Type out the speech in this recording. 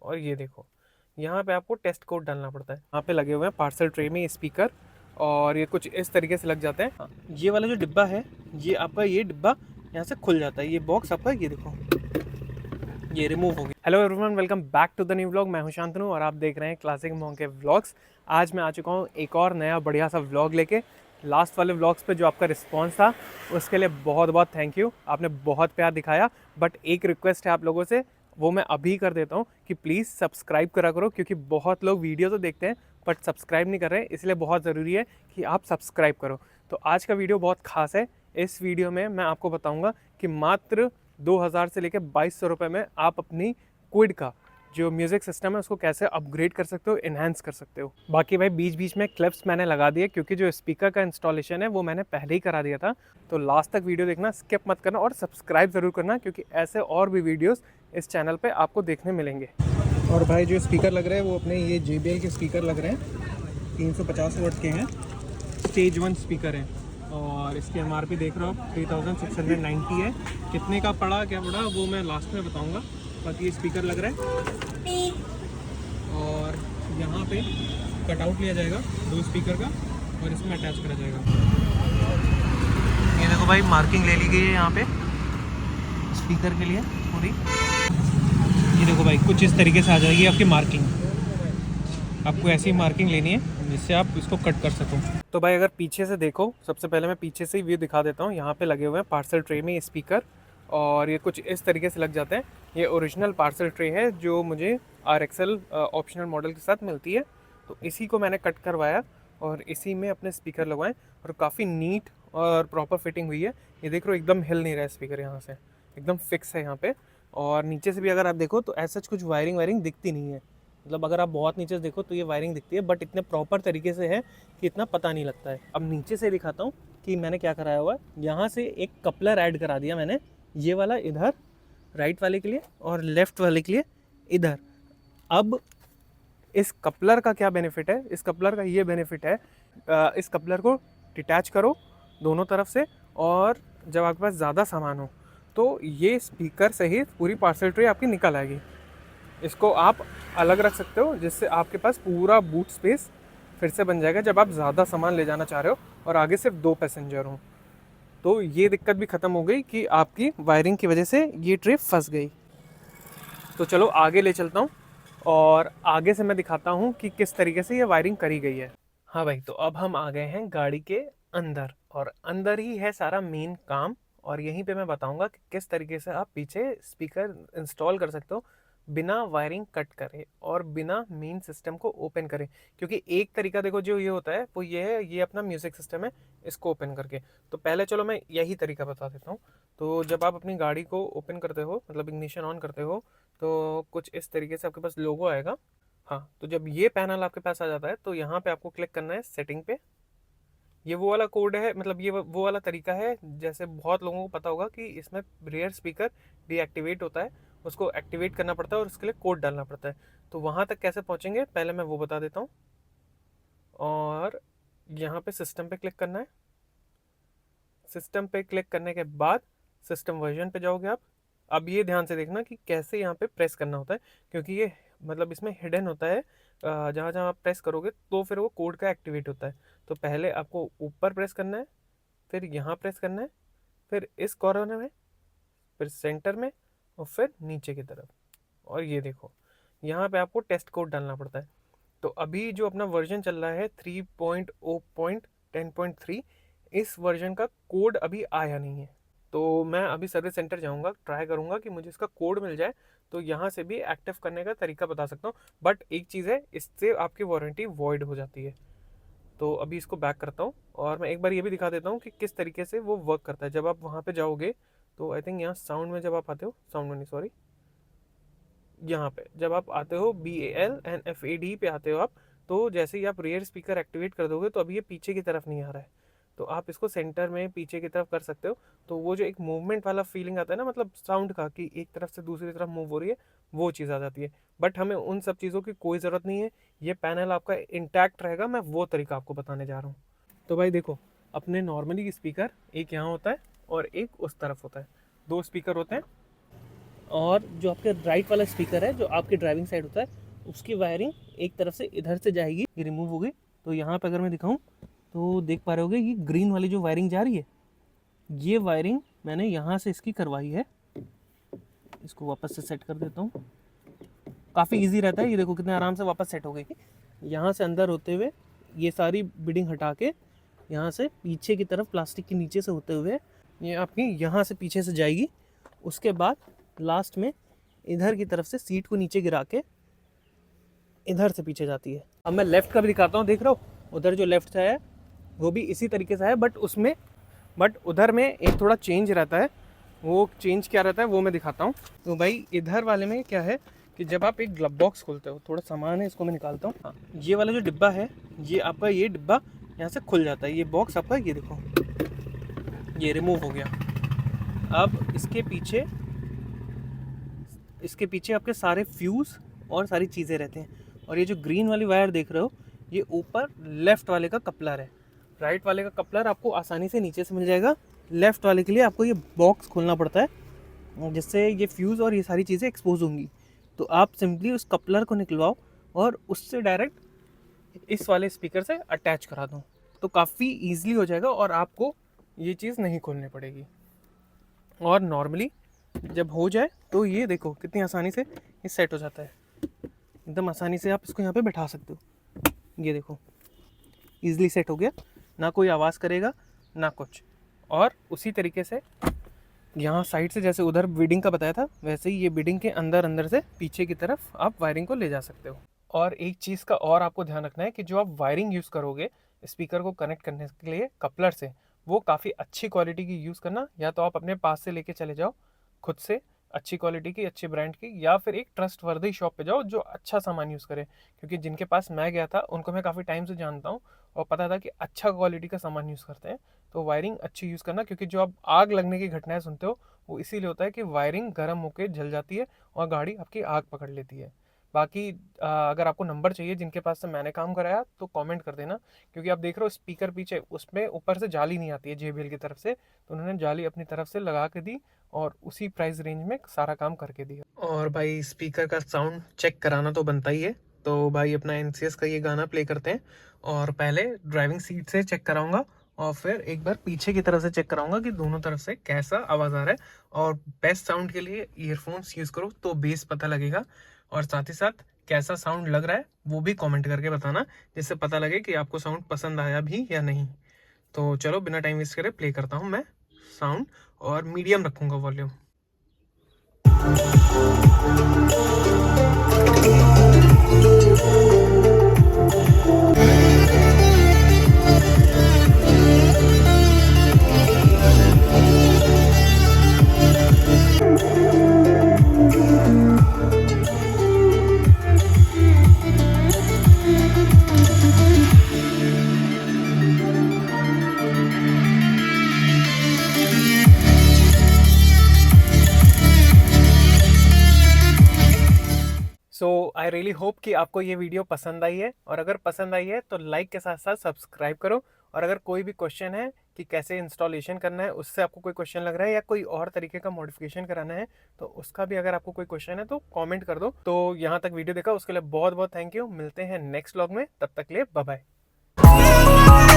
और ये देखो, यहाँ पे आपको टेस्ट कोड डालना पड़ता है। यहाँ पे लगे हुए हैं पार्सल ट्रे में स्पीकर, और ये कुछ इस तरीके से लग जाते हैं। हाँ, ये वाला जो डिब्बा है, ये आपका ये डिब्बा यहाँ से खुल जाता है। ये बॉक्स आपका, ये देखो, ये रिमूव हो गया। Hello everyone, welcome back to the new vlog. मैं हूं शांतनु और आप देख रहे हैं क्लासिक मोंग के व्लॉग्स। आज मैं आ चुका हूं एक और नया बढ़िया सा व्लॉग लेके। लास्ट वाले व्लॉग्स पे जो आपका रिस्पांस था उसके लिए बहुत बहुत थैंक यू। आपने बहुत प्यार दिखाया, बट एक रिक्वेस्ट है आप लोगों से, वो मैं अभी कर देता हूँ कि प्लीज़ सब्सक्राइब करा करो, क्योंकि बहुत लोग वीडियो तो देखते हैं बट सब्सक्राइब नहीं कर रहे हैं। इसलिए बहुत ज़रूरी है कि आप सब्सक्राइब करो। तो आज का वीडियो बहुत खास है। इस वीडियो में मैं आपको बताऊंगा कि मात्र 2000 से लेकर 2200 रुपये में आप अपनी क्विड का जो म्यूज़िक सिस्टम है उसको कैसे अपग्रेड कर सकते हो, इन्हांस कर सकते हो। बाकी भाई बीच बीच में क्लिप्स मैंने लगा दिए, क्योंकि जो स्पीकर का इंस्टॉलेशन है वो मैंने पहले ही करा दिया था। तो लास्ट तक वीडियो देखना, स्किप मत करना और सब्सक्राइब ज़रूर करना, क्योंकि ऐसे और भी वीडियोस इस चैनल पे आपको देखने मिलेंगे। और भाई जो स्पीकर लग रहे हैं वो अपने ये JBL के स्पीकर लग रहे हैं, 350 वाट के हैं, स्टेज 1 स्पीकर हैं। और इसकी MRP देख रहे हो आप 3690 है। कितने का पड़ा क्या पड़ा वो मैं लास्ट में बताऊंगा। बाकी ये स्पीकर लग रहा है, और यहाँ पे कटआउट लिया जाएगा 2 स्पीकर का और इसमें अटैच करा जाएगा। ये देखो भाई, मार्किंग ले ली गई है यहाँ पे स्पीकर के लिए पूरी। ये देखो भाई, कुछ इस तरीके से आ जाएगी आपकी मार्किंग। आपको ऐसी मार्किंग लेनी है जिससे आप इसको कट कर सको। तो भाई अगर पीछे से देखो, सबसे पहले मैं पीछे से ही व्यू दिखा देता हूँ। यहाँ पे लगे हुए हैं पार्सल ट्रे में स्पीकर, और ये कुछ इस तरीके से लग जाते हैं। ये ओरिजिनल पार्सल ट्रे है जो मुझे RXL ऑप्शनल मॉडल के साथ मिलती है। तो इसी को मैंने कट करवाया और इसी में अपने स्पीकर लगवाए, और काफ़ी नीट और प्रॉपर फिटिंग हुई है। ये देख रहे हो, एकदम हिल नहीं रहा है स्पीकर, यहाँ से एकदम फिक्स है यहाँ पे। और नीचे से भी अगर आप देखो तो ऐसा कुछ वायरिंग दिखती नहीं है। मतलब अगर आप बहुत नीचे से देखो तो ये वायरिंग दिखती है, बट इतने प्रॉपर तरीके से है कि इतना पता नहीं लगता है। अब नीचे से दिखाता हूँ कि मैंने क्या कराया हुआ है। यहाँ से एक कपलर ऐड करा दिया मैंने, ये वाला इधर राइट वाले के लिए और लेफ्ट वाले के लिए इधर। अब इस कपलर का क्या बेनिफिट है? इस कपलर का ये बेनिफिट है, इस कपलर को डिटैच करो दोनों तरफ से, और जब आपके पास ज़्यादा सामान हो तो ये स्पीकर सहित पूरी पार्सल ट्रे आपकी निकल आएगी। इसको आप अलग रख सकते हो, जिससे आपके पास पूरा बूट स्पेस फिर से बन जाएगा जब आप ज़्यादा सामान ले जाना चाह रहे हो और आगे सिर्फ 2 पैसेंजर हों। तो ये दिक्कत भी ख़त्म हो गई कि आपकी वायरिंग की वजह से ये ट्रे फंस गई। तो चलो आगे ले चलता हूँ और आगे से मैं दिखाता हूँ कि किस तरीके से ये वायरिंग करी गई है। हाँ भाई, तो अब हम आ गए हैं गाड़ी के अंदर, और अंदर ही है सारा मेन काम। और यहीं पे मैं बताऊंगा कि किस तरीके से आप पीछे स्पीकर इंस्टॉल कर सकते हो बिना वायरिंग कट करे और बिना मेन सिस्टम को ओपन करे। क्योंकि एक तरीका देखो जो ये होता है वो ये है, ये अपना म्यूज़िक सिस्टम है, इसको ओपन करके। तो पहले चलो मैं यही तरीका बता देता हूँ। तो जब आप अपनी गाड़ी को ओपन करते हो, मतलब इग्निशन ऑन करते हो, तो कुछ इस तरीके से आपके पास लोगो आएगा। हाँ, तो जब ये पैनल आपके पास आ जाता है तो यहाँ पे आपको क्लिक करना है सेटिंग पे। ये वो वाला कोड है, मतलब ये वो वाला तरीका है जैसे बहुत लोगों को पता होगा कि इसमें रियर स्पीकर डीएक्टिवेट होता है, उसको एक्टिवेट करना पड़ता है और उसके लिए कोड डालना पड़ता है। तो वहाँ तक कैसे पहुँचेंगे पहले मैं वो बता देता हूँ। और यहाँ पे सिस्टम पे क्लिक करना है। सिस्टम पे क्लिक करने के बाद सिस्टम वर्जन पे जाओगे आप। अब ये ध्यान से देखना कि कैसे यहाँ पे प्रेस करना होता है, क्योंकि ये मतलब इसमें हिडन होता है। जहाँ जहाँ आप प्रेस करोगे तो फिर वो कोड का एक्टिवेट होता है। तो पहले आपको ऊपर प्रेस करना है, फिर यहाँ प्रेस करना है, फिर इस कॉर्नर में, फिर सेंटर में, और फिर नीचे की तरफ। और ये देखो, यहाँ पे आपको टेस्ट कोड डालना पड़ता है। तो अभी जो अपना वर्जन चल रहा है 3.0.10.3, इस वर्जन का कोड अभी आया नहीं है। तो मैं अभी सर्विस सेंटर जाऊंगा, ट्राई करूंगा कि मुझे इसका कोड मिल जाए, तो यहाँ से भी एक्टिव करने का तरीका बता सकता हूँ। बट एक चीज़ है, इससे आपकी वारंटी वॉइड हो जाती है। तो अभी इसको बैक करता हूँ और मैं एक बार ये भी दिखा देता हूँ कि किस तरीके से वो वर्क करता है। जब आप वहाँ पे जाओगे तो आई थिंक यहाँ साउंड में जब आप आते हो, साउंड में नहीं सॉरी, यहाँ पे जब आप आते हो BALNFAD पे आते हो आप, तो जैसे ही आप रियर स्पीकर एक्टिवेट कर दोगे तो अभी ये पीछे की तरफ नहीं आ रहा है। तो आप इसको सेंटर में पीछे की तरफ कर सकते हो। तो वो जो एक मूवमेंट वाला फीलिंग आता है ना, मतलब साउंड का कि एक तरफ से दूसरी तरफ मूव हो रही है, वो चीज़ आ जाती है। बट हमें उन सब चीज़ों की कोई ज़रूरत नहीं है, ये पैनल आपका इंटैक्ट रहेगा। मैं वो तरीका आपको बताने जा रहा हूँ। तो भाई देखो, अपने नॉर्मली स्पीकर एक यहाँ होता है और एक उस तरफ होता है, 2 स्पीकर होते हैं। और जो आपके राइट वाला स्पीकर है जो आपकी ड्राइविंग साइड होता है उसकी वायरिंग एक तरफ से इधर से जाएगी, ये रिमूव हो गई। तो यहाँ पे अगर मैं दिखाऊं तो देख पा रहे होगे ये ग्रीन वाली जो वायरिंग जा रही है, ये वायरिंग मैंने यहाँ से इसकी करवाई है। इसको वापस से सेट कर देता हूँ, काफ़ी इजी रहता है। ये देखो कितने आराम से वापस सेट हो गई। यहाँ से अंदर होते हुए ये सारी बिडिंग हटा के यहाँ से पीछे की तरफ प्लास्टिक के नीचे से होते हुए ये आपकी यहाँ से पीछे से जाएगी। उसके बाद लास्ट में इधर की तरफ से सीट को नीचे गिरा के इधर से पीछे जाती है। अब मैं लेफ़्ट का भी दिखाता हूँ, देख रहा हो उधर जो लेफ़्ट से है वो भी इसी तरीके से है, बट उधर में एक थोड़ा चेंज रहता है। वो चेंज क्या रहता है वो मैं दिखाता हूँ। तो भाई इधर वाले में क्या है कि जब आप एक ग्लव बॉक्स खोलते हो, थोड़ा सामान है इसको मैं निकालता हूँ। हाँ, ये वाला जो डिब्बा है ये आपका, ये डिब्बा यहाँ से खुल जाता है। ये बॉक्स आपका, ये देखो ये रिमूव हो गया। अब इसके पीछे आपके सारे फ्यूज़ और सारी चीज़ें रहते हैं। और ये जो ग्रीन वाली वायर देख रहे हो ये ऊपर लेफ़्ट वाले का कपलर है। राइट वाले का कपलर आपको आसानी से नीचे से मिल जाएगा। लेफ़्ट वाले के लिए आपको ये बॉक्स खोलना पड़ता है जिससे ये फ्यूज़ और ये सारी चीज़ें एक्सपोज होंगी। तो आप सिंपली उस कपलर को निकलवाओ और उससे डायरेक्ट इस वाले स्पीकर से अटैच करा दो, तो काफ़ी ईजिली हो जाएगा और आपको ये चीज़ नहीं खोलनी पड़ेगी। और नॉर्मली जब हो जाए तो ये देखो कितनी आसानी से ये सेट हो जाता है। एकदम आसानी से आप इसको यहाँ पे बैठा सकते हो। ये देखो ईजिली सेट हो गया, ना कोई आवाज़ करेगा ना कुछ। और उसी तरीके से यहाँ साइड से जैसे उधर बिडिंग का बताया था वैसे ही ये बिडिंग के अंदर से पीछे की तरफ आप वायरिंग को ले जा सकते हो। और एक चीज़ का और आपको ध्यान रखना है कि जो आप वायरिंग यूज़ करोगे स्पीकर को कनेक्ट करने के लिए कपलर से, वो काफ़ी अच्छी क्वालिटी की यूज़ करना। या तो आप अपने पास से लेके चले जाओ खुद से, अच्छी क्वालिटी की, अच्छी ब्रांड की, या फिर एक ट्रस्टवर्दी शॉप पे जाओ जो अच्छा सामान यूज़ करे। क्योंकि जिनके पास मैं गया था उनको मैं काफ़ी टाइम से जानता हूँ और पता था कि अच्छा क्वालिटी का सामान यूज़ करते हैं। तो वायरिंग अच्छी यूज़ करना, क्योंकि जो आप आग लगने की घटनाएं सुनते हो वो इसीलिए होता है कि वायरिंग गर्म होकर जल जाती है और गाड़ी आपकी आग पकड़ लेती है। बाकी अगर आपको नंबर चाहिए जिनके पास से मैंने काम कराया तो कमेंट कर देना, क्योंकि आप देख रहे हो स्पीकर पीछे उसमें ऊपर से जाली नहीं आती है JBL की तरफ से, तो उन्होंने जाली अपनी तरफ से लगा के दी और उसी प्राइस रेंज में सारा काम करके दिया। और भाई स्पीकर का साउंड चेक कराना तो बनता ही है। तो भाई अपना NCS का ये गाना प्ले करते हैं और पहले ड्राइविंग सीट से चेक कराऊंगा और फिर एक बार पीछे की तरफ से चेक कराऊंगा कि दोनों तरफ से कैसा आवाज़ आ रहा है। और बेस्ट साउंड के लिए ईयरफोन्स यूज़ करो तो बेस पता लगेगा। और साथ ही साथ कैसा साउंड लग रहा है वो भी कमेंट करके बताना, जिससे पता लगे कि आपको साउंड पसंद आया भी या नहीं। तो चलो बिना टाइम वेस्ट करे प्ले करता हूँ मैं साउंड, और मीडियम रखूँगा volume. So I really hope कि आपको ये वीडियो पसंद आई है, और अगर पसंद आई है तो लाइक के साथ साथ सब्सक्राइब करो। और अगर कोई भी क्वेश्चन है कि कैसे इंस्टॉलेशन करना है, उससे आपको कोई क्वेश्चन लग रहा है या कोई और तरीके का मॉडिफिकेशन कराना है, तो उसका भी अगर आपको कोई क्वेश्चन है तो कमेंट कर दो। तो यहाँ तक वीडियो देखा उसके लिए बहुत बहुत थैंक यू। मिलते हैं नेक्स्ट व्लॉग में, तब तक के लिए बाय बाय।